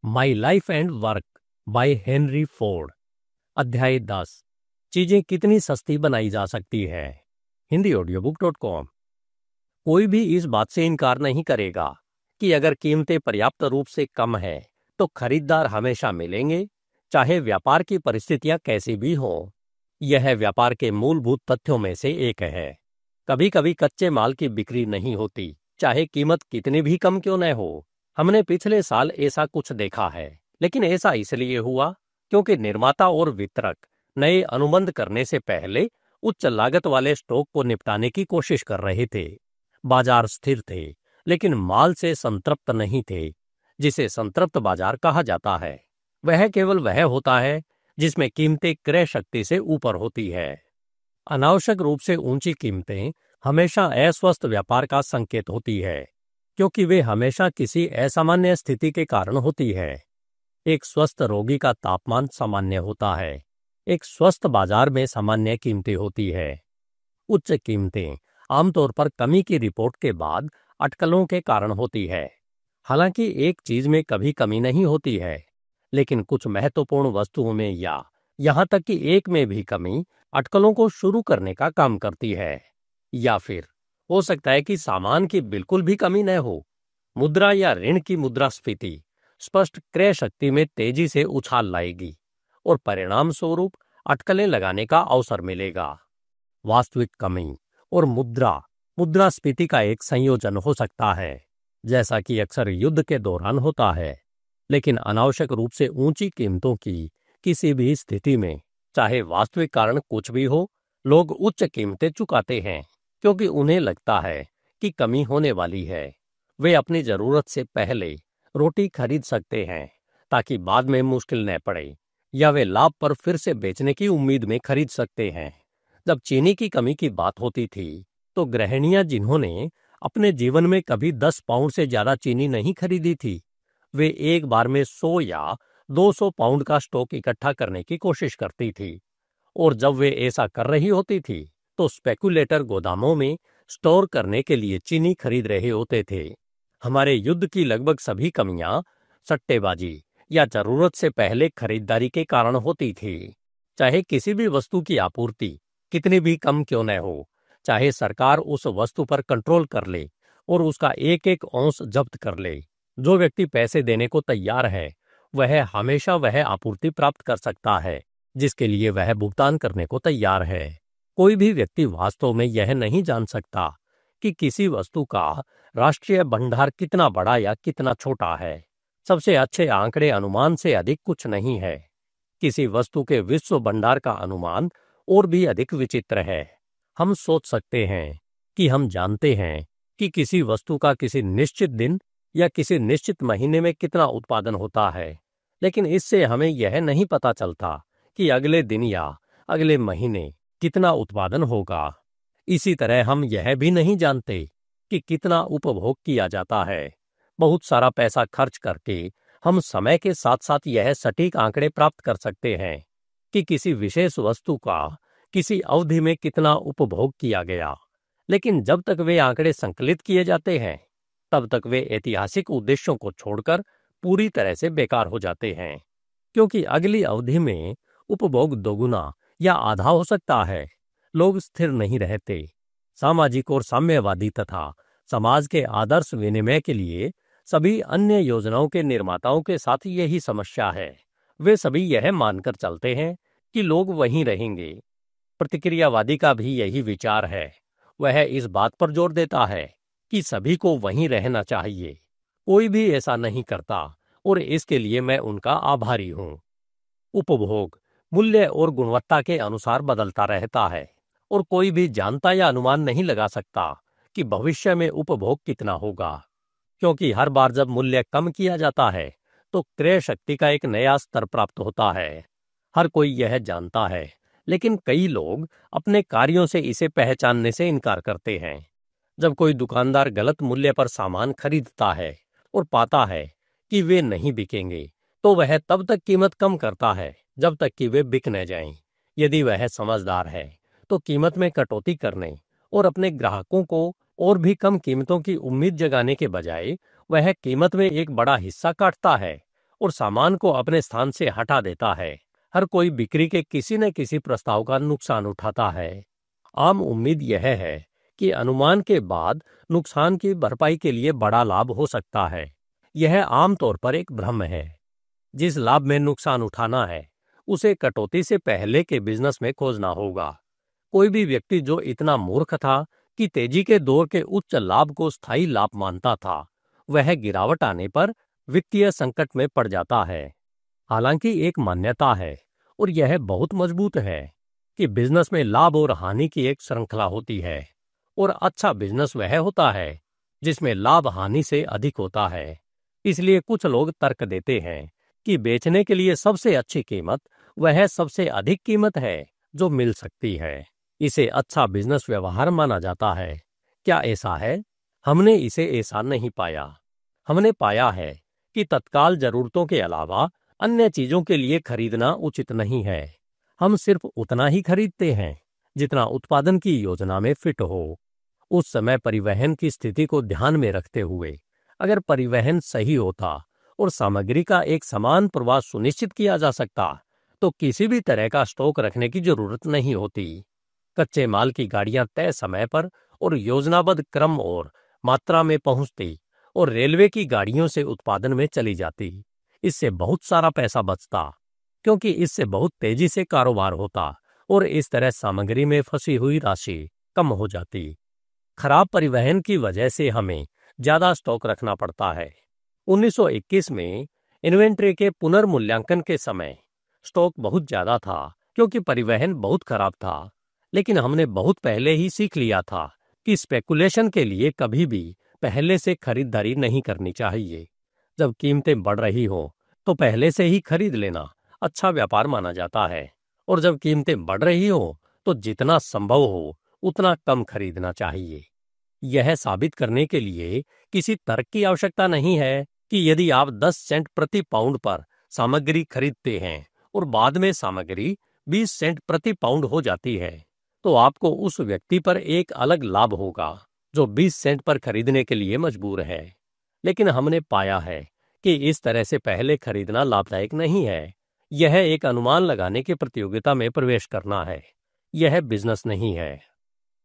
My life and work by Henry Ford. अध्याय 10। चीजें कितनी सस्ती बनाई जा सकती है। HindiAudiobook.com। कोई भी इस बात से इनकार नहीं करेगा कि अगर कीमतें पर्याप्त रूप से कम है तो खरीदार हमेशा मिलेंगे, चाहे व्यापार की परिस्थितियां कैसी भी हों। यह व्यापार के मूलभूत तथ्यों में से एक है। कभी कभी कच्चे माल की बिक्री नहीं होती, चाहे कीमत कितनी भी कम क्यों न हो। हमने पिछले साल ऐसा कुछ देखा है, लेकिन ऐसा इसलिए हुआ क्योंकि निर्माता और वितरक नए अनुबंध करने से पहले उच्च लागत वाले स्टॉक को निपटाने की कोशिश कर रहे थे। बाजार स्थिर थे, लेकिन माल से संतृप्त नहीं थे। जिसे संतृप्त बाजार कहा जाता है वह केवल वह होता है जिसमें कीमतें क्रय शक्ति से ऊपर होती है। अनावश्यक रूप से ऊंची कीमतें हमेशा अस्वस्थ व्यापार का संकेत होती है, क्योंकि वे हमेशा किसी असामान्य स्थिति के कारण होती है। एक स्वस्थ रोगी का तापमान सामान्य होता है, एक स्वस्थ बाजार में सामान्य कीमतें होती है। उच्च कीमतें आमतौर पर कमी की रिपोर्ट के बाद अटकलों के कारण होती है। हालांकि एक चीज में कभी कमी नहीं होती है, लेकिन कुछ महत्वपूर्ण वस्तुओं में या यहां तक कि एक में भी कमी अटकलों को शुरू करने का काम करती है। या फिर हो सकता है कि सामान की बिल्कुल भी कमी न हो। मुद्रा या ऋण की मुद्रास्फीति स्पष्ट क्रय शक्ति में तेजी से उछाल लाएगी और परिणाम स्वरूप अटकलें लगाने का अवसर मिलेगा। वास्तविक कमी और मुद्रास्फीति का एक संयोजन हो सकता है, जैसा कि अक्सर युद्ध के दौरान होता है। लेकिन अनावश्यक रूप से ऊंची कीमतों की किसी भी स्थिति में, चाहे वास्तविक कारण कुछ भी हो, लोग उच्च कीमतें चुकाते हैं क्योंकि उन्हें लगता है कि कमी होने वाली है। वे अपनी जरूरत से पहले रोटी खरीद सकते हैं ताकि बाद में मुश्किल न पड़े, या वे लाभ पर फिर से बेचने की उम्मीद में खरीद सकते हैं। जब चीनी की कमी की बात होती थी तो गृहिणियां जिन्होंने अपने जीवन में कभी 10 पाउंड से ज्यादा चीनी नहीं खरीदी थी, वे एक बार में 100 या 200 पाउंड का स्टॉक इकट्ठा करने की कोशिश करती थी। और जब वे ऐसा कर रही होती थी तो स्पेकुलेटर गोदामों में स्टोर करने के लिए चीनी खरीद रहे होते थे। हमारे युद्ध की लगभग सभी कमियां सट्टेबाजी या जरूरत से पहले खरीदारी के कारण होती थी। चाहे किसी भी वस्तु की आपूर्ति कितनी भी कम क्यों न हो, चाहे सरकार उस वस्तु पर कंट्रोल कर ले और उसका एक एक औंस जब्त कर ले, जो व्यक्ति पैसे देने को तैयार है वह हमेशा वह आपूर्ति प्राप्त कर सकता है जिसके लिए वह भुगतान करने को तैयार है। कोई भी व्यक्ति वास्तव में यह नहीं जान सकता कि किसी वस्तु का राष्ट्रीय भंडार कितना बड़ा या कितना छोटा है। सबसे अच्छे आंकड़े अनुमान से अधिक कुछ नहीं है। किसी वस्तु के विश्व भंडार का अनुमान और भी अधिक विचित्र है। हम सोच सकते हैं कि हम जानते हैं कि किसी वस्तु का किसी निश्चित दिन या किसी निश्चित महीने में कितना उत्पादन होता है, लेकिन इससे हमें यह नहीं पता चलता कि अगले दिन या अगले महीने कितना उत्पादन होगा। इसी तरह हम यह भी नहीं जानते कि कितना उपभोग किया जाता है। बहुत सारा पैसा खर्च करके हम समय के साथ साथ यह सटीक आंकड़े प्राप्त कर सकते हैं कि किसी विशेष वस्तु का किसी अवधि में कितना उपभोग किया गया। लेकिन जब तक वे आंकड़े संकलित किए जाते हैं, तब तक वे ऐतिहासिक उद्देश्यों को छोड़कर पूरी तरह से बेकार हो जाते हैं, क्योंकि अगली अवधि में उपभोग दोगुना या आधा हो सकता है। लोग स्थिर नहीं रहते। सामाजिक और साम्यवादी तथा समाज के आदर्श विनिमय के लिए सभी अन्य योजनाओं के निर्माताओं के साथ यही समस्या है। वे सभी यह मानकर चलते हैं कि लोग वहीं रहेंगे। प्रतिक्रियावादी का भी यही विचार है। वह इस बात पर जोर देता है कि सभी को वहीं रहना चाहिए। कोई भी ऐसा नहीं करता और इसके लिए मैं उनका आभारी हूँ। उपभोग मूल्य और गुणवत्ता के अनुसार बदलता रहता है और कोई भी जानता या अनुमान नहीं लगा सकता कि भविष्य में उपभोग कितना होगा, क्योंकि हर बार जब मूल्य कम किया जाता है तो क्रय शक्ति का एक नया स्तर प्राप्त होता है। हर कोई यह जानता है, लेकिन कई लोग अपने कार्यों से इसे पहचानने से इनकार करते हैं। जब कोई दुकानदार गलत मूल्य पर सामान खरीदता है और पाता है कि वे नहीं बिकेंगे, तो वह तब तक कीमत कम करता है जब तक कि वे बिक न जाएं। यदि वह समझदार है तो कीमत में कटौती करने और अपने ग्राहकों को और भी कम कीमतों की उम्मीद जगाने के बजाय वह कीमत में एक बड़ा हिस्सा काटता है और सामान को अपने स्थान से हटा देता है। हर कोई बिक्री के किसी न किसी प्रस्ताव का नुकसान उठाता है। आम उम्मीद यह है कि अनुमान के बाद नुकसान की भरपाई के लिए बड़ा लाभ हो सकता है। यह आमतौर पर एक भ्रम है। जिस लाभ में नुकसान उठाना है उसे कटौती से पहले के बिजनेस में खोजना होगा। कोई भी व्यक्ति जो इतना मूर्ख था कि तेजी के दौर के उच्च लाभ को स्थायी लाभ मानता था, वह गिरावट आने पर वित्तीय संकट में पड़ जाता है। हालांकि एक मान्यता है, और यह बहुत मजबूत है, कि बिजनेस में लाभ और हानि की एक श्रृंखला होती है, और अच्छा बिजनेस वह होता है जिसमें लाभ हानि से अधिक होता है। इसलिए कुछ लोग तर्क देते हैं कि बेचने के लिए सबसे अच्छी कीमत वह सबसे अधिक कीमत है जो मिल सकती है। इसे अच्छा बिजनेस व्यवहार माना जाता है। क्या ऐसा है? हमने इसे ऐसा नहीं पाया। हमने पाया है कि तत्काल जरूरतों के अलावा अन्य चीजों के लिए खरीदना उचित नहीं है। हम सिर्फ उतना ही खरीदते हैं जितना उत्पादन की योजना में फिट हो। उस समय परिवहन की स्थिति को ध्यान में रखते हुए अगर परिवहन सही होता और सामग्री का एक समान प्रवाह सुनिश्चित किया जा सकता तो किसी भी तरह का स्टॉक रखने की जरूरत नहीं होती। कच्चे माल की गाड़ियां तय समय पर और योजनाबद्ध क्रम और मात्रा में पहुंचती और रेलवे की गाड़ियों से उत्पादन में चली जाती। इससे बहुत सारा पैसा बचता, क्योंकि इससे बहुत तेजी से कारोबार होता और इस तरह सामग्री में फंसी हुई राशि कम हो जाती। खराब परिवहन की वजह से हमें ज्यादा स्टॉक रखना पड़ता है। 1921 में इन्वेंट्री के पुनर्मूल्यांकन के समय स्टॉक बहुत ज्यादा था, क्योंकि परिवहन बहुत खराब था। लेकिन हमने बहुत पहले ही सीख लिया था कि स्पेकुलेशन के लिए कभी भी पहले से खरीदारी नहीं करनी चाहिए। जब कीमतें बढ़ रही हो तो पहले से ही खरीद लेना अच्छा व्यापार माना जाता है, और जब कीमतें बढ़ रही हो तो जितना संभव हो उतना कम खरीदना चाहिए। यह साबित करने के लिए किसी तर्क की आवश्यकता नहीं है कि यदि आप 10 सेंट प्रति पाउंड पर सामग्री खरीदते हैं और बाद में सामग्री 20 सेंट प्रति पाउंड हो जाती है, तो आपको उस व्यक्ति पर एक अलग लाभ होगा जो 20 सेंट पर खरीदने के लिए मजबूर है। लेकिन हमने पाया है कि इस तरह से पहले खरीदना लाभदायक नहीं है। यह एक अनुमान लगाने की प्रतियोगिता में प्रवेश करना है। यह बिजनेस नहीं है।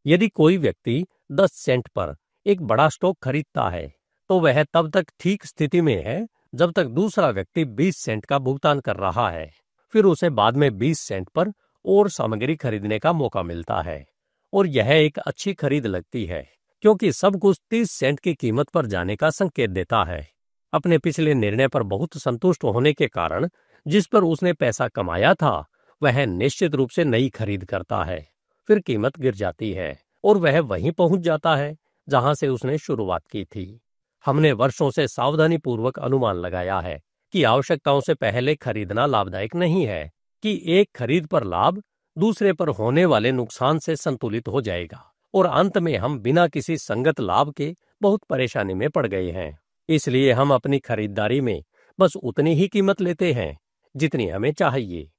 यदि कोई व्यक्ति 10 सेंट पर एक बड़ा स्टॉक खरीदता है तो वह तब तक ठीक स्थिति में है जब तक दूसरा व्यक्ति 20 सेंट का भुगतान कर रहा है। फिर उसे बाद में 20 सेंट पर और सामग्री खरीदने का मौका मिलता है, और यह एक अच्छी खरीद लगती है, क्योंकि सब कुछ 30 सेंट की कीमत पर जाने का संकेत देता है। अपने पिछले निर्णय पर बहुत संतुष्ट होने के कारण जिस पर उसने पैसा कमाया था वह निश्चित रूप से नई खरीद करता है। फिर कीमत गिर जाती है और वह वहीं पहुंच जाता है जहां से उसने शुरुआत की थी। हमने वर्षों से सावधानीपूर्वक अनुमान लगाया है कि आवश्यकताओं से पहले खरीदना लाभदायक नहीं है, कि एक खरीद पर लाभ दूसरे पर होने वाले नुकसान से संतुलित हो जाएगा, और अंत में हम बिना किसी संगत लाभ के बहुत परेशानी में पड़ गए हैं। इसलिए हम अपनी खरीदारी में बस उतनी ही कीमत लेते हैं जितनी हमें चाहिए।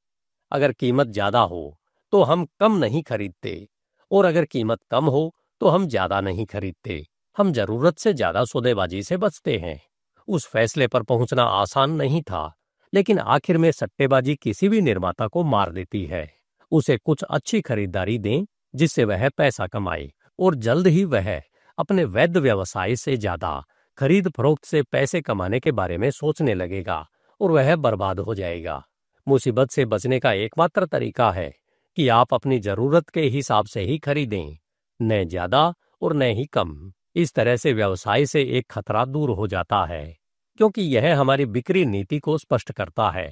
अगर कीमत ज्यादा हो तो हम कम नहीं खरीदते, और अगर कीमत कम हो तो हम ज्यादा नहीं खरीदते। हम जरूरत से ज्यादा सौदेबाजी से बचते हैं। उस फैसले पर पहुंचना आसान नहीं था, लेकिन आखिर में सट्टेबाजी किसी भी निर्माता को मार देती है। उसे कुछ अच्छी खरीदारी दें जिससे वह पैसा कमाए, और जल्द ही वह अपने वैध व्यवसाय से ज्यादा खरीद फरोख्त से पैसे कमाने के बारे में सोचने लगेगा, और वह बर्बाद हो जाएगा। मुसीबत से बचने का एकमात्र तरीका है कि आप अपनी जरूरत के हिसाब से ही खरीदें, न ज्यादा और न ही कम। इस तरह से व्यवसाय से एक खतरा दूर हो जाता है, क्योंकि यह हमारी बिक्री नीति को स्पष्ट करता है।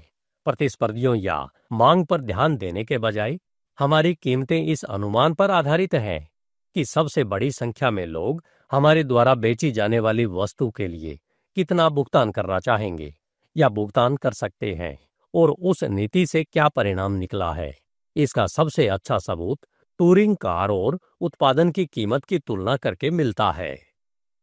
प्रतिस्पर्धियों या मांग पर ध्यान देने के बजाय हमारी कीमतें इस अनुमान पर आधारित हैं कि सबसे बड़ी संख्या में लोग हमारे द्वारा बेची जाने वाली वस्तु के लिए कितना भुगतान करना चाहेंगे या भुगतान कर सकते हैं, और उस नीति से क्या परिणाम निकला है। इसका सबसे अच्छा सबूत टूरिंग कार और उत्पादन की कीमत की तुलना करके मिलता है।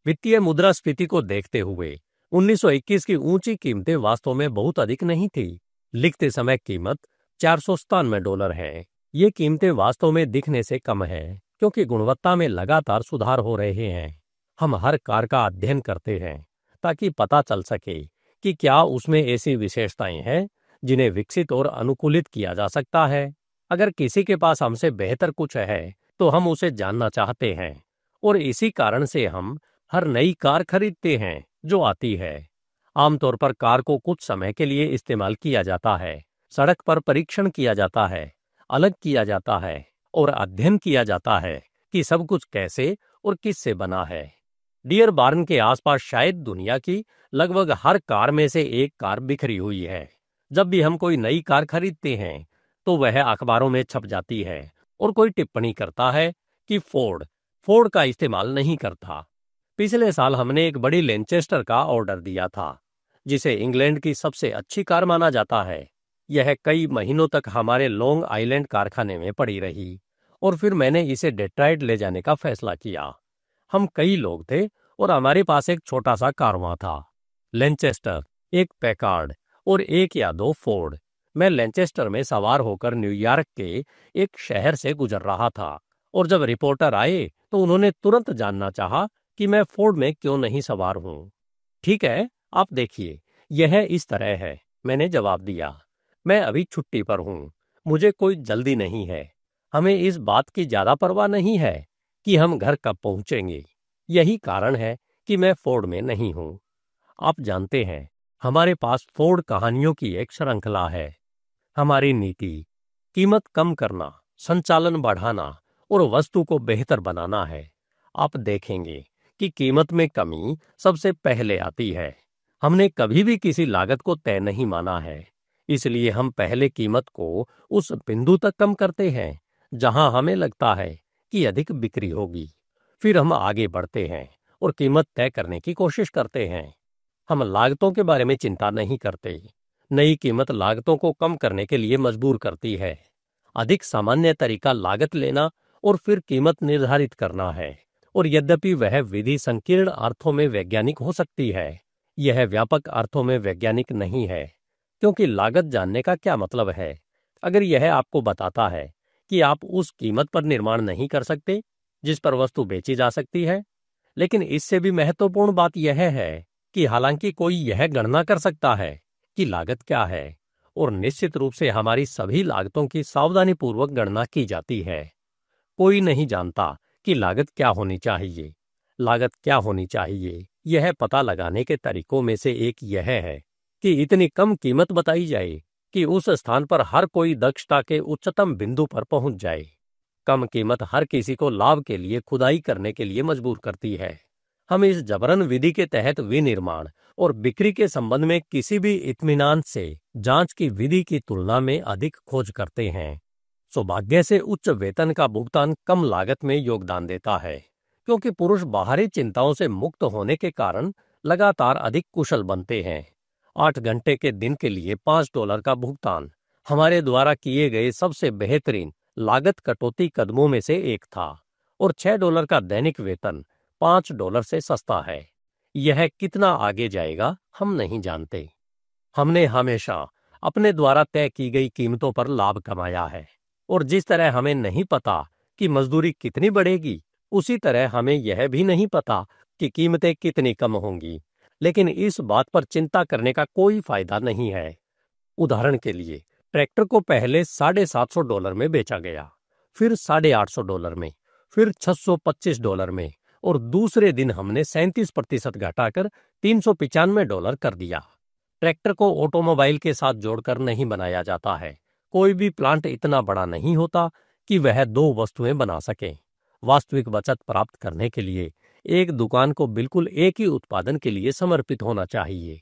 वित्तीय मुद्रास्फीति को देखते हुए 1921 की ऊंची कीमतें वास्तव में बहुत अधिक नहीं थी। लिखते समय कीमत $497 है। ये कीमतें वास्तव में दिखने से कम है, क्योंकि गुणवत्ता में लगातार सुधार हो रहे हैं। हम हर कार का अध्ययन करते हैं ताकि पता चल सके कि क्या उसमें ऐसी विशेषताएं हैं जिन्हें विकसित और अनुकूलित किया जा सकता है। अगर किसी के पास हमसे बेहतर कुछ है तो हम उसे जानना चाहते हैं, और इसी कारण से हम हर नई कार खरीदते हैं जो आती है। आमतौर पर कार को कुछ समय के लिए इस्तेमाल किया जाता है, सड़क पर परीक्षण किया जाता है, अलग किया जाता है और अध्ययन किया जाता है कि सब कुछ कैसे और किससे बना है। डियर बार्न के आसपास शायद दुनिया की लगभग हर कार में से एक कार बिखरी हुई है। जब भी हम कोई नई कार खरीदते हैं तो वह अखबारों में छप जाती है और कोई टिप्पणी करता है कि फोर्ड का इस्तेमाल नहीं करता। पिछले साल हमने एक बड़ी लेंचेस्टर का ऑर्डर दिया था, जिसे इंग्लैंड की सबसे अच्छी कार माना जाता है। यह कई महीनों तक हमारे लॉन्ग आइलैंड कारखाने में पड़ी रही और फिर मैंने इसे डेट्रॉइट ले जाने का फैसला किया। हम कई लोग थे और हमारे पास एक छोटा सा कारवां था, लेंचेस्टर, एक पैकार्ड और एक या दो फोर्ड। मैं लेंचेस्टर में सवार होकर न्यूयॉर्क के एक शहर से गुजर रहा था और जब रिपोर्टर आए तो उन्होंने तुरंत जानना चाहा कि मैं फोर्ड में क्यों नहीं सवार हूं। ठीक है, आप देखिए, यह इस तरह है, मैंने जवाब दिया। मैं अभी छुट्टी पर हूं, मुझे कोई जल्दी नहीं है। हमें इस बात की ज्यादा परवाह नहीं है कि हम घर कब पहुंचेंगे। यही कारण है कि मैं फोर्ड में नहीं हूं। आप जानते हैं, हमारे पास फोर्ड कहानियों की एक श्रृंखला है। हमारी नीति कीमत कम करना, संचालन बढ़ाना और वस्तु को बेहतर बनाना है। आप देखेंगे कि कीमत में कमी सबसे पहले आती है। हमने कभी भी किसी लागत को तय नहीं माना है, इसलिए हम पहले कीमत को उस बिंदु तक कम करते हैं जहां हमें लगता है कि अधिक बिक्री होगी। फिर हम आगे बढ़ते हैं और कीमत तय करने की कोशिश करते हैं। हम लागतों के बारे में चिंता नहीं करते। नई कीमत लागतों को कम करने के लिए मजबूर करती है। अधिक सामान्य तरीका लागत लेना और फिर कीमत निर्धारित करना है, और यद्यपि वह विधि संकीर्ण अर्थों में वैज्ञानिक हो सकती है, यह व्यापक अर्थों में वैज्ञानिक नहीं है। क्योंकि लागत जानने का क्या मतलब है अगर यह आपको बताता है कि आप उस कीमत पर निर्माण नहीं कर सकते जिस पर वस्तु बेची जा सकती है। लेकिन इससे भी महत्वपूर्ण बात यह है कि हालांकि कोई यह गणना कर सकता है कि लागत क्या है, और निश्चित रूप से हमारी सभी लागतों की सावधानीपूर्वक गणना की जाती है, कोई नहीं जानता कि लागत क्या होनी चाहिए। लागत क्या होनी चाहिए, यह पता लगाने के तरीकों में से एक यह है कि इतनी कम कीमत बताई जाए कि उस स्थान पर हर कोई दक्षता के उच्चतम बिंदु पर पहुंच जाए। कम कीमत हर किसी को लाभ के लिए खुदाई करने के लिए मजबूर करती है। हम इस जबरन विधि के तहत विनिर्माण और बिक्री के संबंध में किसी भी इत्मीनान से जांच की विधि की तुलना में अधिक खोज करते हैं। सौभाग्य से उच्च वेतन का भुगतान कम लागत में योगदान देता है, क्योंकि पुरुष बाहरी चिंताओं से मुक्त होने के कारण लगातार अधिक कुशल बनते हैं। 8 घंटे के दिन के लिए $5 का भुगतान हमारे द्वारा किए गए सबसे बेहतरीन लागत कटौती कदमों में से एक था, और $6 का दैनिक वेतन $5 से सस्ता है। यह कितना आगे जाएगा हम नहीं जानते। हमने हमेशा अपने द्वारा तय की गई कीमतों पर लाभ कमाया है, और जिस तरह हमें नहीं पता कि मजदूरी कितनी बढ़ेगी, उसी तरह हमें यह भी नहीं पता कि कीमतें कितनी कम होंगी। लेकिन इस बात पर चिंता करने का कोई फायदा नहीं है। उदाहरण के लिए, ट्रैक्टर को पहले $750 में बेचा गया, फिर $850 में, फिर $625 में, और दूसरे दिन हमने 37% घटाकर $395 कर दिया। ट्रैक्टर को ऑटोमोबाइल के साथ जोड़कर नहीं बनाया जाता है। कोई भी प्लांट इतना बड़ा नहीं होता कि वह 2 वस्तुएं बना सके। वास्तविक बचत प्राप्त करने के लिए एक दुकान को बिल्कुल एक ही उत्पादन के लिए समर्पित होना चाहिए।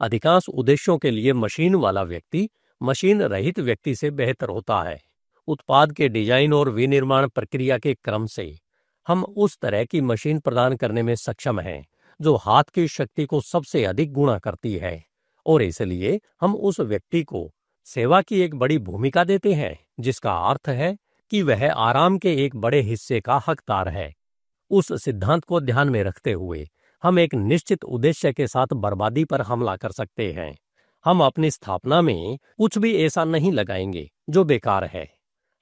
अधिकांश उद्देश्यों के लिए मशीन वाला व्यक्ति मशीन रहित व्यक्ति से बेहतर होता है। उत्पाद के डिजाइन और विनिर्माण प्रक्रिया के क्रम से हम उस तरह की मशीन प्रदान करने में सक्षम हैं जो हाथ की शक्ति को सबसे अधिक गुणा करती है, और इसलिए हम उस व्यक्ति को सेवा की एक बड़ी भूमिका देते हैं, जिसका अर्थ है कि वह आराम के एक बड़े हिस्से का हकदार है। उस सिद्धांत को ध्यान में रखते हुए हम एक निश्चित उद्देश्य के साथ बर्बादी पर हमला कर सकते हैं। हम अपनी स्थापना में कुछ भी ऐसा नहीं लगाएंगे जो बेकार है।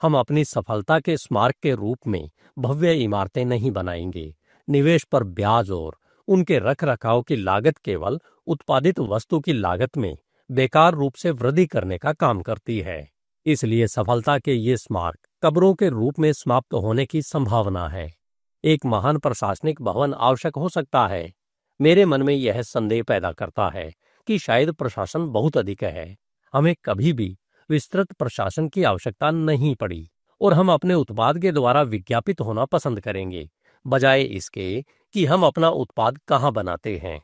हम अपनी सफलता के स्मारक के रूप में भव्य इमारतें नहीं बनाएंगे। निवेश पर ब्याज और उनके रखरखाव की लागत केवल उत्पादित वस्तु की लागत में बेकार रूप से वृद्धि करने का काम करती है। इसलिए सफलता के ये स्मारक कब्रों के रूप में समाप्त होने की संभावना है। एक महान प्रशासनिक भवन आवश्यक हो सकता है। मेरे मन में यह संदेह पैदा करता है कि शायद प्रशासन बहुत अधिक है। हमें कभी भी विस्तृत प्रशासन की आवश्यकता नहीं पड़ी और हम अपने उत्पाद के द्वारा विज्ञापित होना पसंद करेंगे, बजाय इसके कि हम अपना उत्पाद कहाँ बनाते हैं।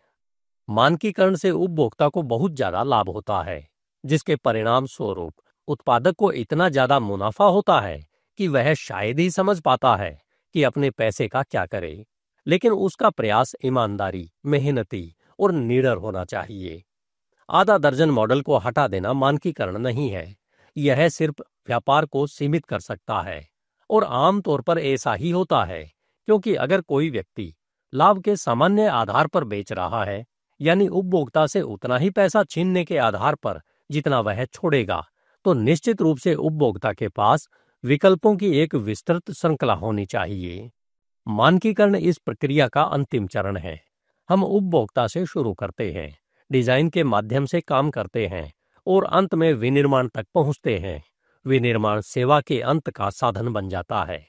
मानकीकरण से उपभोक्ता को बहुत ज्यादा लाभ होता है, जिसके परिणाम स्वरूप उत्पादक को इतना ज्यादा मुनाफा होता है कि वह शायद ही समझ पाता है कि अपने पैसे का क्या करे। लेकिन उसका प्रयास ईमानदारी, मेहनती और निडर होना चाहिए। आधा दर्जन मॉडल को हटा देना मानकीकरण नहीं है। यह सिर्फ व्यापार को सीमित कर सकता है और आमतौर पर ऐसा ही होता है, क्योंकि अगर कोई व्यक्ति लाभ के सामान्य आधार पर बेच रहा है, यानी उपभोक्ता से उतना ही पैसा छीनने के आधार पर जितना वह छोड़ेगा, तो निश्चित रूप से उपभोक्ता के पास विकल्पों की एक विस्तृत श्रृंखला होनी चाहिए। मानकीकरण इस प्रक्रिया का अंतिम चरण है। हम उपभोक्ता से शुरू करते हैं, डिजाइन के माध्यम से काम करते हैं और अंत में विनिर्माण तक पहुंचते हैं। विनिर्माण सेवा के अंत का साधन बन जाता है।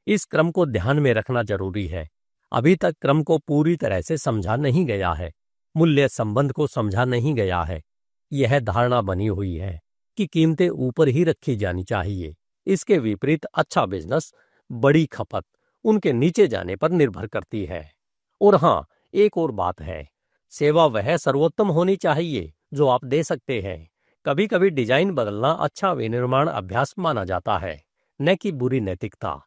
इस क्रम को ध्यान में रखना जरूरी है। अभी तक क्रम को पूरी तरह से समझा नहीं गया है। मूल्य संबंध को समझा नहीं गया है। यह धारणा बनी हुई है कि कीमतें ऊपर ही रखी जानी चाहिए। इसके विपरीत अच्छा बिजनेस, बड़ी खपत उनके नीचे जाने पर निर्भर करती है। और हाँ, एक और बात है, सेवा वह सर्वोत्तम होनी चाहिए जो आप दे सकते हैं। कभी कभी डिजाइन बदलना अच्छा विनिर्माण अभ्यास माना जाता है, न कि बुरी नैतिकता,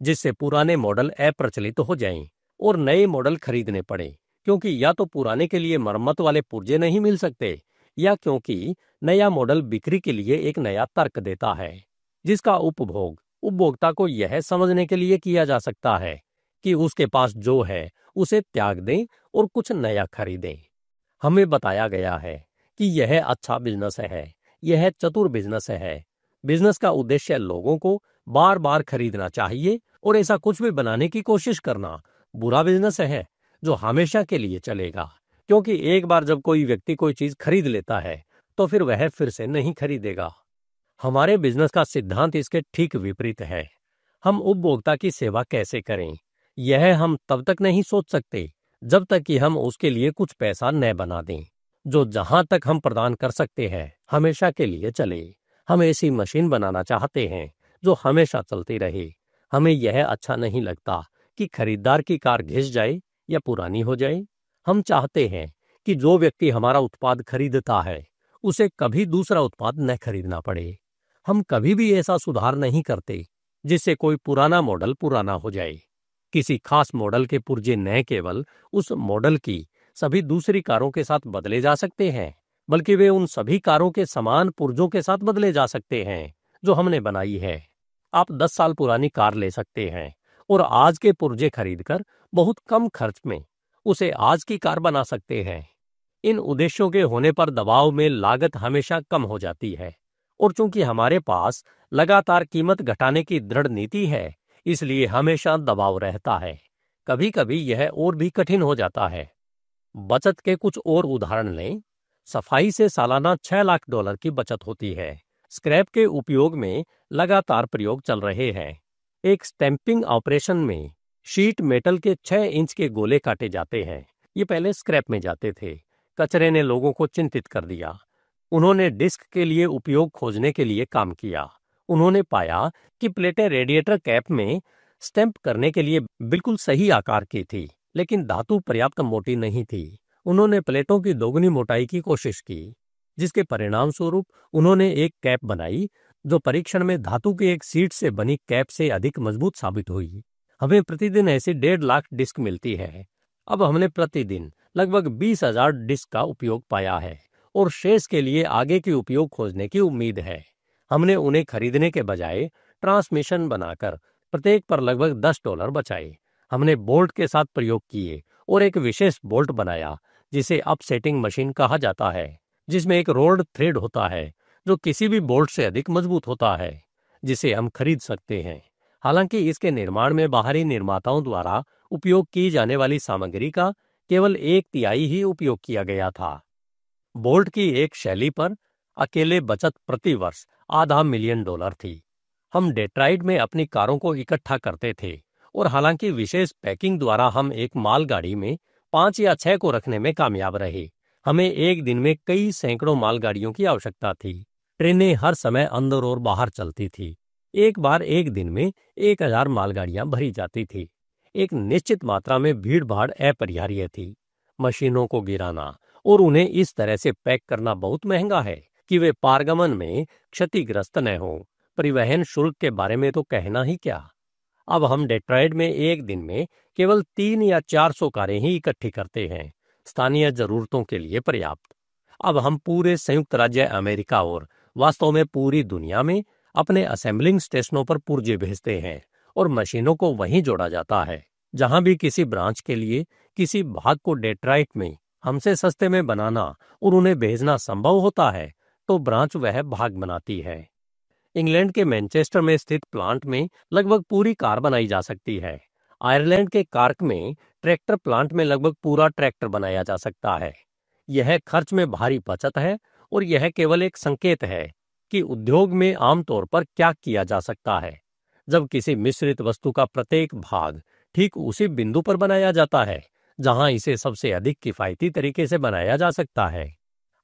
जिससे पुराने मॉडल अप्रचलित हो जाएं और नए मॉडल खरीदने पड़े, क्योंकि या तो पुराने के लिए मरम्मत वाले पुर्जे नहीं मिल सकते, या क्योंकि नया मॉडल बिक्री के लिए एक नया तर्क देता है, जिसका उपभोग उपभोक्ता को यह समझने के लिए किया जा सकता है कि उसके पास जो है उसे त्याग दें और कुछ नया खरीदें। हमें बताया गया है कि यह अच्छा बिजनेस है, यह चतुर बिजनेस है। बिजनेस का उद्देश्य लोगों को बार बार खरीदना चाहिए और ऐसा कुछ भी बनाने की कोशिश करना बुरा बिजनेस है जो हमेशा के लिए चलेगा, क्योंकि एक बार जब कोई व्यक्ति कोई चीज खरीद लेता है तो फिर वह फिर से नहीं खरीदेगा। हमारे बिजनेस का सिद्धांत इसके ठीक विपरीत है। हम उपभोक्ता की सेवा कैसे करें, यह हम तब तक नहीं सोच सकते जब तक कि हम उसके लिए कुछ पैसा न बना दें, जो जहां तक हम प्रदान कर सकते हैं हमेशा के लिए चले। हम ऐसी मशीन बनाना चाहते हैं जो हमेशा चलती रहे। हमें यह अच्छा नहीं लगता कि खरीदार की कार घिस जाए या पुरानी हो जाए। हम चाहते हैं कि जो व्यक्ति हमारा उत्पाद खरीदता है उसे कभी दूसरा उत्पाद न खरीदना पड़े। हम कभी भी ऐसा सुधार नहीं करते जिससे कोई पुराना मॉडल पुराना हो जाए। किसी खास मॉडल के पुर्जे न केवल उस मॉडल की सभी दूसरी कारों के साथ बदले जा सकते हैं, बल्कि वे उन सभी कारों के समान पुर्जों के साथ बदले जा सकते हैं जो हमने बनाई है। आप 10 साल पुरानी कार ले सकते हैं और आज के पुर्जे खरीदकर बहुत कम खर्च में उसे आज की कार बना सकते हैं। इन उद्देश्यों के होने पर दबाव में लागत हमेशा कम हो जाती है, और चूंकि हमारे पास लगातार कीमत घटाने की दृढ़ नीति है, इसलिए हमेशा दबाव रहता है। कभी कभी यह और भी कठिन हो जाता है। बचत के कुछ और उदाहरण लें। सफाई से सालाना $6 लाख की बचत होती है। स्क्रैप के उपयोग में लगातार प्रयोग चल रहे हैं। एक स्टैंपिंग ऑपरेशन में शीट मेटल के 6 इंच के गोले काटे जाते हैं। ये पहले स्क्रैप में जाते थे। कचरे ने लोगों को चिंतित कर दिया। उन्होंने डिस्क के लिए उपयोग खोजने के लिए काम किया। उन्होंने पाया कि प्लेटें रेडिएटर कैप में स्टैंप करने के लिए बिल्कुल सही आकार की थी, लेकिन धातु पर्याप्त मोटी नहीं थी। उन्होंने प्लेटों की दोगुनी मोटाई की कोशिश की, जिसके परिणाम स्वरूप उन्होंने एक कैप बनाई जो परीक्षण में धातु की एक सीट से बनी कैप से अधिक मजबूत साबित हुई। हमें प्रतिदिन ऐसी 1.5 लाख डिस्क मिलती है। अब हमने प्रतिदिन लगभग 20,000 डिस्क का उपयोग पाया है और शेष के लिए आगे के उपयोग खोजने की उम्मीद है। हमने उन्हें खरीदने के बजाय ट्रांसमिशन बनाकर प्रत्येक पर लगभग $10 बचाए। हमने बोल्ट के साथ प्रयोग किए और एक विशेष बोल्ट बनाया जिसे अपसेटिंग मशीन कहा जाता है, जिसमें एक रोल्ड थ्रेड होता है जो किसी भी बोल्ट से अधिक मजबूत होता है, जिसे हम खरीद सकते हैं। हालांकि इसके निर्माण में बाहरी निर्माताओं द्वारा उपयोग की जाने वाली सामग्री का केवल 1/3 ही उपयोग किया गया था। बोल्ट की एक शैली पर अकेले बचत प्रति वर्ष $500,000 थी। हम डेट्राइट में अपनी कारों को इकट्ठा करते थे और हालांकि विशेष पैकिंग द्वारा हम एक मालगाड़ी में 5 या 6 को रखने में कामयाब रहे, हमें एक दिन में कई सैकड़ों मालगाड़ियों की आवश्यकता थी। ट्रेनें हर समय अंदर और बाहर चलती थी। एक बार एक दिन में 1000 मालगाड़ियां भरी जाती थी। एक निश्चित मात्रा में भीड़ भाड़ अपरिहार्य थी। मशीनों को गिराना और उन्हें इस तरह से पैक करना बहुत महंगा है कि वे पारगमन में क्षतिग्रस्त न हो। परिवहन शुल्क के बारे में तो कहना ही क्या। अब हम डेट्रॉइट में एक दिन में केवल 3 या 400 कारें ही इकट्ठी करते हैं, स्थानीय जरूरतों के लिए पर्याप्त। अब हम पूरे संयुक्त राज्य अमेरिका और वास्तव में पूरी दुनिया में अपने असेंबलिंग स्टेशनों पर पुर्जे भेजते हैं और मशीनों को वहीं जोड़ा जाता है। जहां भी किसी ब्रांच के लिए किसी भाग को डेट्रॉइट में हमसे सस्ते में बनाना और उन्हें भेजना संभव होता है, तो ब्रांच वह भाग बनाती है। इंग्लैंड के मैनचेस्टर में स्थित प्लांट में लगभग पूरी कार बनाई जा सकती है। आयरलैंड के कार्क में ट्रैक्टर प्लांट में लगभग पूरा ट्रैक्टर बनाया जा सकता है। यह खर्च में भारी बचत है और यह केवल एक संकेत है कि उद्योग में आमतौर पर क्या किया जा सकता है। जब किसी मिश्रित वस्तु का प्रत्येक भाग ठीक उसी बिंदु पर बनाया जाता है जहां इसे सबसे अधिक किफायती तरीके से बनाया जा सकता है।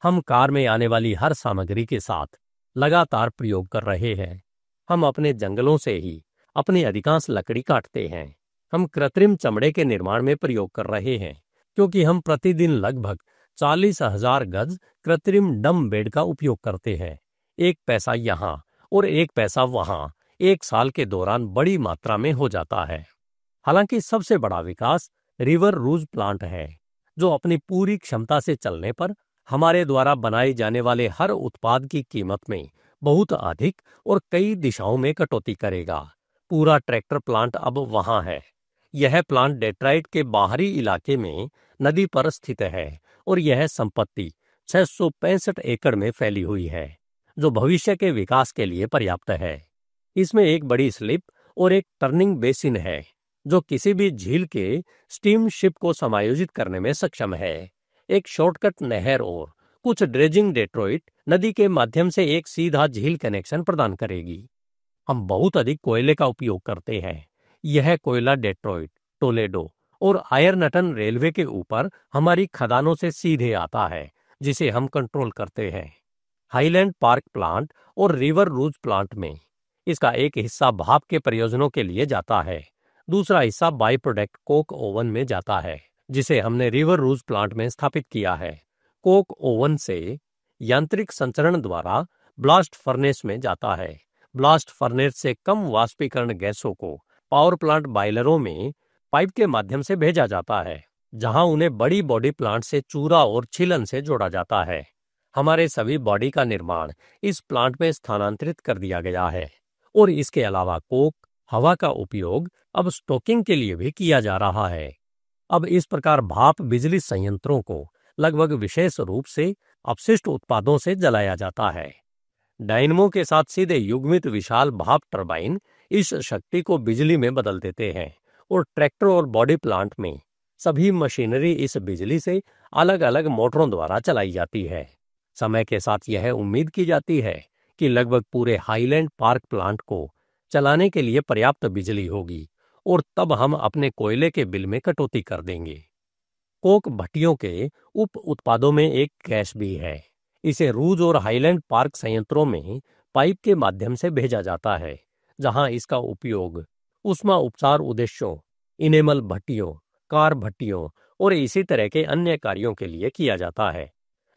हम कार में आने वाली हर सामग्री के साथ लगातार प्रयोग कर रहे हैं। हम अपने जंगलों से ही अपनी अधिकांश लकड़ी काटते हैं। हम कृत्रिम चमड़े के निर्माण में प्रयोग कर रहे हैं, क्योंकि हम प्रतिदिन लगभग 40,000 गज कृत्रिम डम बेड का उपयोग करते हैं। एक पैसा यहाँ और एक पैसा वहाँ एक साल के दौरान बड़ी मात्रा में हो जाता है। हालांकि सबसे बड़ा विकास रिवर रूज प्लांट है, जो अपनी पूरी क्षमता से चलने पर हमारे द्वारा बनाए जाने वाले हर उत्पाद की कीमत में बहुत अधिक और कई दिशाओं में कटौती करेगा। पूरा ट्रैक्टर प्लांट अब वहां है। यह प्लांट डेट्रॉइट के बाहरी इलाके में नदी पर स्थित है और यह संपत्ति 665 एकड़ में फैली हुई है, जो भविष्य के विकास के लिए पर्याप्त है। इसमें एक बड़ी स्लिप और एक टर्निंग बेसिन है, जो किसी भी झील के स्टीम शिप को समायोजित करने में सक्षम है। एक शॉर्टकट नहर और कुछ ड्रेजिंग डेट्रॉइट नदी के माध्यम से एक सीधा झील कनेक्शन प्रदान करेगी। हम बहुत अधिक कोयले का उपयोग करते हैं। यह कोयला डेट्रॉइट, टोलेडो और आयरनटन रेलवे के ऊपर हमारी खदानों से सीधे आता है, जिसे हम कंट्रोल करते हैं। हाईलैंड पार्क प्लांट और रिवर रूज प्लांट में इसका एक हिस्सा भाप के प्रयोजनों के लिए जाता है। दूसरा हिस्सा बाई प्रोडक्ट कोक ओवन में जाता है, जिसे हमने रिवर रूज प्लांट में स्थापित किया है। कोक ओवन से यांत्रिक संचरण द्वारा ब्लास्ट फर्नेस में जाता है। ब्लास्ट फर्नेस से कम वाष्पीकरण गैसों को पावर प्लांट बॉयलरों में पाइप के माध्यम से भेजा जाता है, जहां उन्हें बड़ी बॉडी प्लांट से चूरा और छीलन से जोड़ा जाता है। हमारे सभी बॉडी का निर्माण इस प्लांट में स्थानांतरित कर दिया गया है और इसके अलावा कोक हवा का उपयोग अब स्टोकिंग के लिए भी किया जा रहा है। अब इस प्रकार भाप बिजली संयंत्रों को लगभग विशेष रूप से अपशिष्ट उत्पादों से जलाया जाता है। डायनमो के साथ सीधे युग्मित विशाल भाप टरबाइन इस शक्ति को बिजली में बदल देते हैं और ट्रैक्टर और बॉडी प्लांट में सभी मशीनरी इस बिजली से अलग अलग मोटरों द्वारा चलाई जाती है। समय के साथ यह उम्मीद की जाती है कि लगभग पूरे हाईलैंड पार्क प्लांट को चलाने के लिए पर्याप्त बिजली होगी और तब हम अपने कोयले के बिल में कटौती कर देंगे। कोक भट्टियों के उप उत्पादों में एक गैस भी है। इसे रूज और हाईलैंड पार्क संयंत्रों में पाइप के माध्यम से भेजा जाता है, जहां इसका उपयोग ऊष्मा उपचार उद्देश्यों, इनेमल भट्टियों, कार भट्टियों और इसी तरह के अन्य कार्यों के लिए किया जाता है।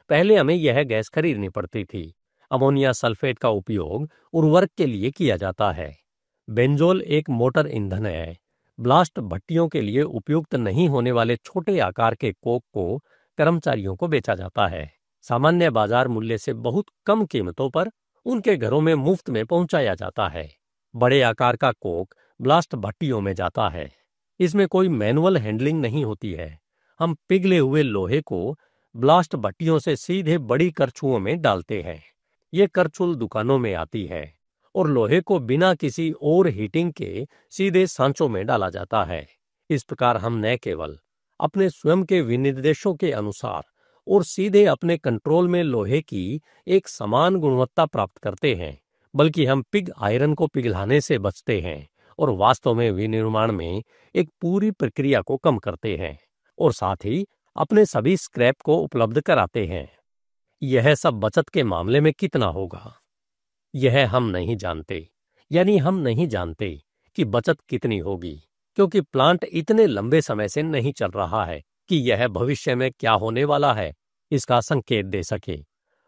पहले हमें यह गैस खरीदनी पड़ती थी। अमोनिया सल्फेट का उपयोग उर्वरक के लिए किया जाता है। बेंजोल एक मोटर ईंधन है। ब्लास्ट भट्टियों के लिए उपयुक्त नहीं होने वाले छोटे आकार के कोक को कर्मचारियों को बेचा जाता है। सामान्य बाजार मूल्य से बहुत कम कीमतों पर उनके घरों में मुफ्त में पहुंचाया जाता है। बड़े आकार का कोक ब्लास्ट भट्टियों में जाता है। इसमें कोई मैनुअल हैंडलिंग नहीं होती है। हम पिघले हुए लोहे को ब्लास्ट भट्टियों से सीधे बड़ी करछुओं में डालते हैं। ये करछुल दुकानों में आती है और लोहे को बिना किसी और हीटिंग के सीधे सांचों में डाला जाता है। इस प्रकार हम न केवल अपने स्वयं के विनिर्देशों के अनुसार और सीधे अपने कंट्रोल में लोहे की एक समान गुणवत्ता प्राप्त करते हैं, बल्कि हम पिग आयरन को पिघलाने से बचते हैं और वास्तव में विनिर्माण में एक पूरी प्रक्रिया को कम करते हैं और साथ ही अपने सभी स्क्रैप को उपलब्ध कराते हैं। यह सब बचत के मामले में कितना होगा, यह हम नहीं जानते। यानी हम नहीं जानते कि बचत कितनी होगी, क्योंकि प्लांट इतने लंबे समय से नहीं चल रहा है कि यह भविष्य में क्या होने वाला है इसका संकेत दे सके।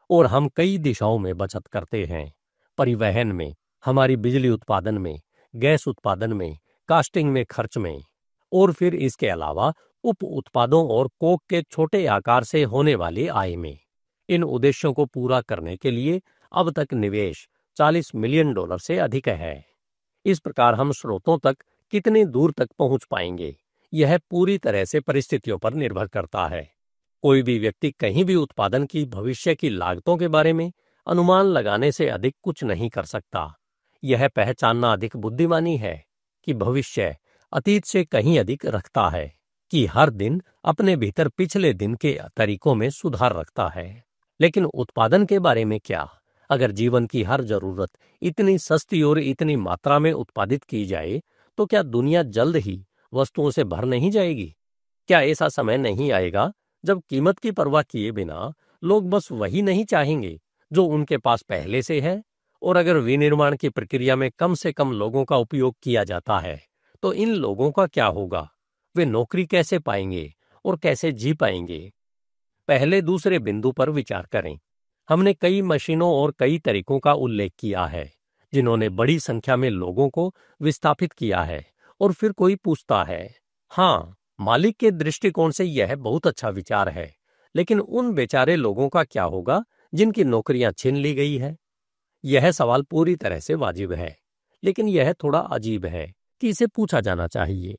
और हम कई दिशाओं में बचत करते हैं, परिवहन में, हमारी बिजली उत्पादन में, गैस उत्पादन में, कास्टिंग में खर्च में, और फिर इसके अलावा उप उत्पादों और कोक के छोटे आकार से होने वाली आय में। इन उद्देश्यों को पूरा करने के लिए अब तक निवेश $40 मिलियन से अधिक है। इस प्रकार हम स्रोतों तक कितनी दूर तक पहुंच पाएंगे, यह पूरी तरह से परिस्थितियों पर निर्भर करता है। कोई भी व्यक्ति कहीं भी उत्पादन की भविष्य की लागतों के बारे में अनुमान लगाने से अधिक कुछ नहीं कर सकता। यह पहचानना अधिक बुद्धिमानी है कि भविष्य अतीत से कहीं अधिक रखता है, कि हर दिन अपने भीतर पिछले दिन के तरीकों में सुधार रखता है। लेकिन उत्पादन के बारे में क्या? अगर जीवन की हर जरूरत इतनी सस्ती और इतनी मात्रा में उत्पादित की जाए, तो क्या दुनिया जल्द ही वस्तुओं से भर नहीं जाएगी? क्या ऐसा समय नहीं आएगा जब कीमत की परवाह किए बिना लोग बस वही नहीं चाहेंगे जो उनके पास पहले से है? और अगर विनिर्माण की प्रक्रिया में कम से कम लोगों का उपयोग किया जाता है, तो इन लोगों का क्या होगा? वे नौकरी कैसे पाएंगे और कैसे जी पाएंगे? पहले दूसरे बिंदु पर विचार करें। हमने कई मशीनों और कई तरीकों का उल्लेख किया है जिन्होंने बड़ी संख्या में लोगों को विस्थापित किया है। और फिर कोई पूछता है, हाँ, मालिक के दृष्टिकोण से यह बहुत अच्छा विचार है, लेकिन उन बेचारे लोगों का क्या होगा जिनकी नौकरियां छीन ली गई है? यह सवाल पूरी तरह से वाजिब है, लेकिन यह थोड़ा अजीब है कि इसे पूछा जाना चाहिए।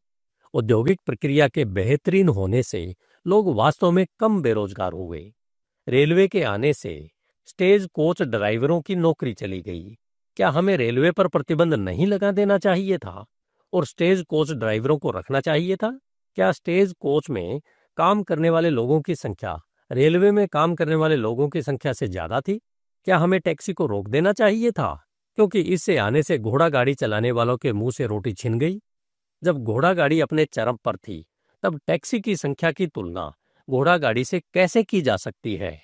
औद्योगिक प्रक्रिया के बेहतरीन होने से लोग वास्तव में कम बेरोजगार हुए। रेलवे के आने से स्टेज कोच ड्राइवरों की नौकरी चली गई। क्या हमें रेलवे पर प्रतिबंध नहीं लगा देना चाहिए था और स्टेज कोच ड्राइवरों को रखना चाहिए था? क्या स्टेज कोच में काम करने वाले लोगों की संख्या रेलवे में काम करने वाले लोगों की संख्या से ज्यादा थी? क्या हमें टैक्सी को रोक देना चाहिए था, क्योंकि इससे आने से घोड़ा गाड़ी चलाने वालों के मुंह से रोटी छिन गई? जब घोड़ा गाड़ी अपने चरम पर थी, तब टैक्सी की संख्या की तुलना घोड़ा गाड़ी से कैसे की जा सकती है?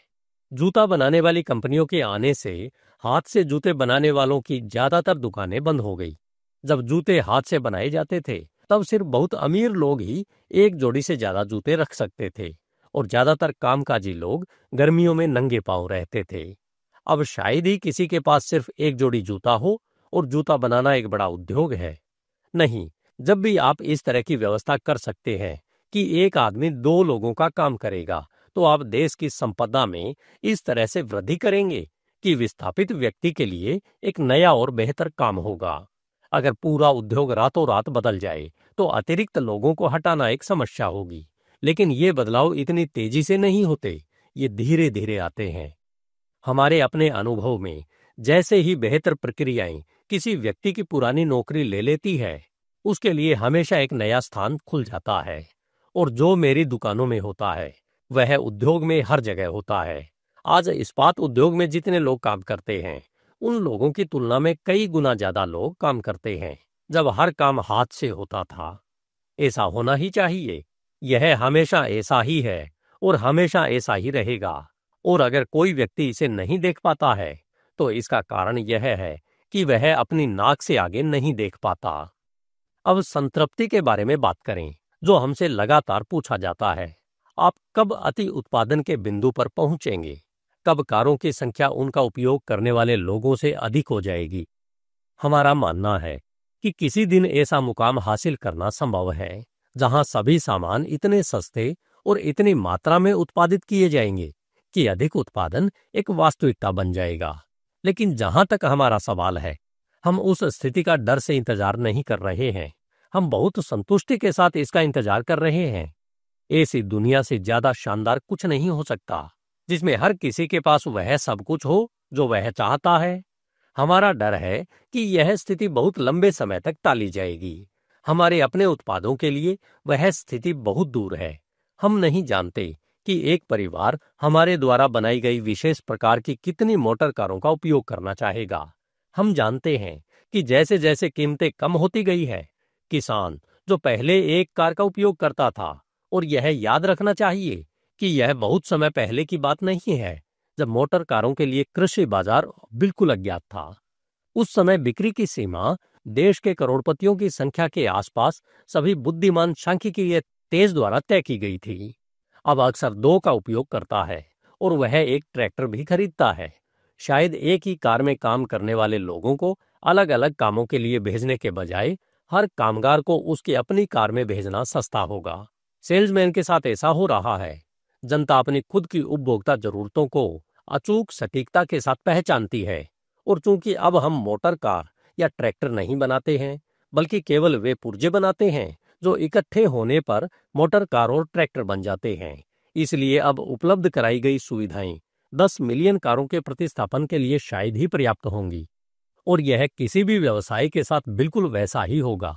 जूता बनाने वाली कंपनियों के आने से हाथ से जूते बनाने वालों की ज्यादातर दुकानें बंद हो गई। जब जूते हाथ से बनाए जाते थे, तब सिर्फ बहुत अमीर लोग ही एक जोड़ी से ज्यादा जूते रख सकते थे और ज्यादातर कामकाजी लोग गर्मियों में नंगे पांव रहते थे। अब शायद ही किसी के पास सिर्फ एक जोड़ी जूता हो और जूता बनाना एक बड़ा उद्योग है। नहीं, जब भी आप इस तरह की व्यवस्था कर सकते हैं कि एक आदमी 2 लोगों का काम करेगा, तो आप देश की संपदा में इस तरह से वृद्धि करेंगे कि विस्थापित व्यक्ति के लिए एक नया और बेहतर काम होगा। अगर पूरा उद्योग रातों रात बदल जाए, तो अतिरिक्त लोगों को हटाना एक समस्या होगी। लेकिन ये बदलाव इतनी तेजी से नहीं होते, ये धीरे धीरे आते हैं। हमारे अपने अनुभव में जैसे ही बेहतर प्रक्रियाएं किसी व्यक्ति की पुरानी नौकरी ले लेती है, उसके लिए हमेशा एक नया स्थान खुल जाता है। और जो मेरी दुकानों में होता है, वह उद्योग में हर जगह होता है। आज इस्पात उद्योग में जितने लोग काम करते हैं, उन लोगों की तुलना में कई गुना ज्यादा लोग काम करते हैं जब हर काम हाथ से होता था। ऐसा होना ही चाहिए। यह हमेशा ऐसा ही है और हमेशा ऐसा ही रहेगा। और अगर कोई व्यक्ति इसे नहीं देख पाता है, तो इसका कारण यह है कि वह अपनी नाक से आगे नहीं देख पाता। अब संतृप्ति के बारे में बात करें, जो हमसे लगातार पूछा जाता है। आप कब अति उत्पादन के बिंदु पर पहुंचेंगे? कब कारों की संख्या उनका उपयोग करने वाले लोगों से अधिक हो जाएगी? हमारा मानना है कि किसी दिन ऐसा मुकाम हासिल करना संभव है जहां सभी सामान इतने सस्ते और इतनी मात्रा में उत्पादित किए जाएंगे कि अधिक उत्पादन एक वास्तविकता बन जाएगा। लेकिन जहां तक हमारा सवाल है, हम उस स्थिति का डर से इंतजार नहीं कर रहे हैं। हम बहुत संतुष्टि के साथ इसका इंतजार कर रहे हैं। ऐसी दुनिया से ज्यादा शानदार कुछ नहीं हो सकता, जिसमें हर किसी के पास वह सब कुछ हो जो वह चाहता है। हमारा डर है कि यह स्थिति बहुत लंबे समय तक टाली जाएगी। हमारे अपने उत्पादों के लिए वह स्थिति बहुत दूर है। हम नहीं जानते कि एक परिवार हमारे द्वारा बनाई गई विशेष प्रकार की कितनी मोटर कारों का उपयोग करना चाहेगा। हम जानते हैं कि जैसे जैसे कीमतें कम होती गई है, किसान जो पहले एक कार का उपयोग करता था, और यह याद रखना चाहिए कि यह बहुत समय पहले की बात नहीं है जब मोटर कारों के लिए कृषि बाजार बिल्कुल अज्ञात था। उस समय बिक्री की सीमा देश के करोड़पतियों की संख्या के आसपास सभी बुद्धिमान सांख्यिकीय तेज द्वारा तय की गई थी। अब अक्सर दो का उपयोग करता है और वह एक ट्रैक्टर भी खरीदता है। शायद एक ही कार में काम करने वाले लोगों को अलग अलग कामों के लिए भेजने के बजाय हर कामगार को उसकी अपनी कार में भेजना सस्ता होगा। सेल्समैन के साथ ऐसा हो रहा है। जनता अपनी खुद की उपभोक्ता जरूरतों को अचूक सटीकता के साथ पहचानती है, और चूंकि अब हम मोटर कार या ट्रैक्टर नहीं बनाते हैं, बल्कि केवल वे पुर्जे बनाते हैं जो इकट्ठे होने पर मोटर कार और ट्रैक्टर बन जाते हैं, इसलिए अब उपलब्ध कराई गई सुविधाएं 10 मिलियन कारों के प्रतिस्थापन के लिए शायद ही पर्याप्त होंगी। और यह किसी भी व्यवसाय के साथ बिल्कुल वैसा ही होगा।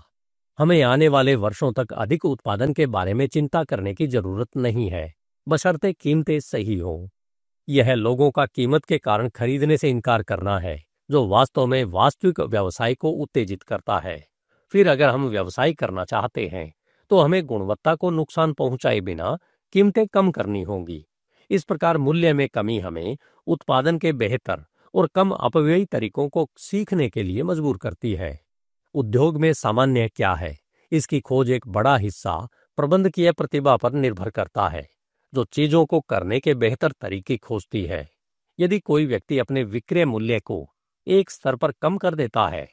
हमें आने वाले वर्षों तक अधिक उत्पादन के बारे में चिंता करने की जरूरत नहीं है, बशर्ते कीमतें सही हों। यह लोगों का कीमत के कारण खरीदने से इनकार करना है, जो वास्तव में वास्तविक व्यवसाय को उत्तेजित करता है। फिर अगर हम व्यवसाय करना चाहते हैं तो हमें गुणवत्ता को नुकसान पहुंचाए बिना कीमतें कम करनी होंगी। इस प्रकार मूल्य में कमी हमें उत्पादन के बेहतर और कम अपव्ययी तरीकों को सीखने के लिए मजबूर करती है। उद्योग में सामान्य क्या है, इसकी खोज एक बड़ा हिस्सा प्रबंधकीय प्रतिभा पर निर्भर करता है, जो चीजों को करने के बेहतर तरीके खोजती है। यदि कोई व्यक्ति अपने विक्रय मूल्य को एक स्तर पर कम कर देता है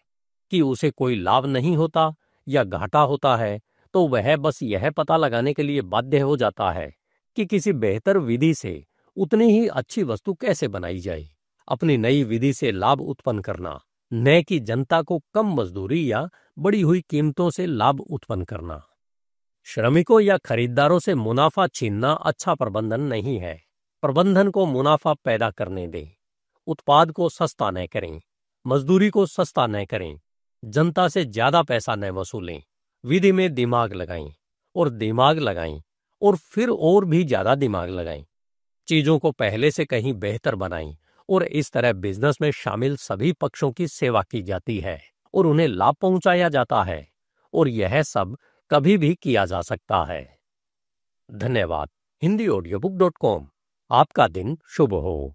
कि उसे कोई लाभ नहीं होता या घाटा होता है, तो वह बस यह पता लगाने के लिए बाध्य हो जाता है कि किसी बेहतर विधि से उतनी ही अच्छी वस्तु कैसे बनाई जाए। अपनी नई विधि से लाभ उत्पन्न करना, न कि जनता को कम मजदूरी या बढ़ी हुई कीमतों से लाभ उत्पन्न करना। श्रमिकों या खरीदारों से मुनाफा छीनना अच्छा प्रबंधन नहीं है। प्रबंधन को मुनाफा पैदा करने दें। उत्पाद को सस्ता न करें, मजदूरी को सस्ता न करें, जनता से ज्यादा पैसा न वसूलें। विधि में दिमाग लगाएं और दिमाग लगाएं और फिर और भी ज्यादा दिमाग लगाएं। चीजों को पहले से कहीं बेहतर बनाएं, और इस तरह बिजनेस में शामिल सभी पक्षों की सेवा की जाती है और उन्हें लाभ पहुंचाया जाता है, और यह सब कभी भी किया जा सकता है। धन्यवाद। HindiAudiobook.com। आपका दिन शुभ हो।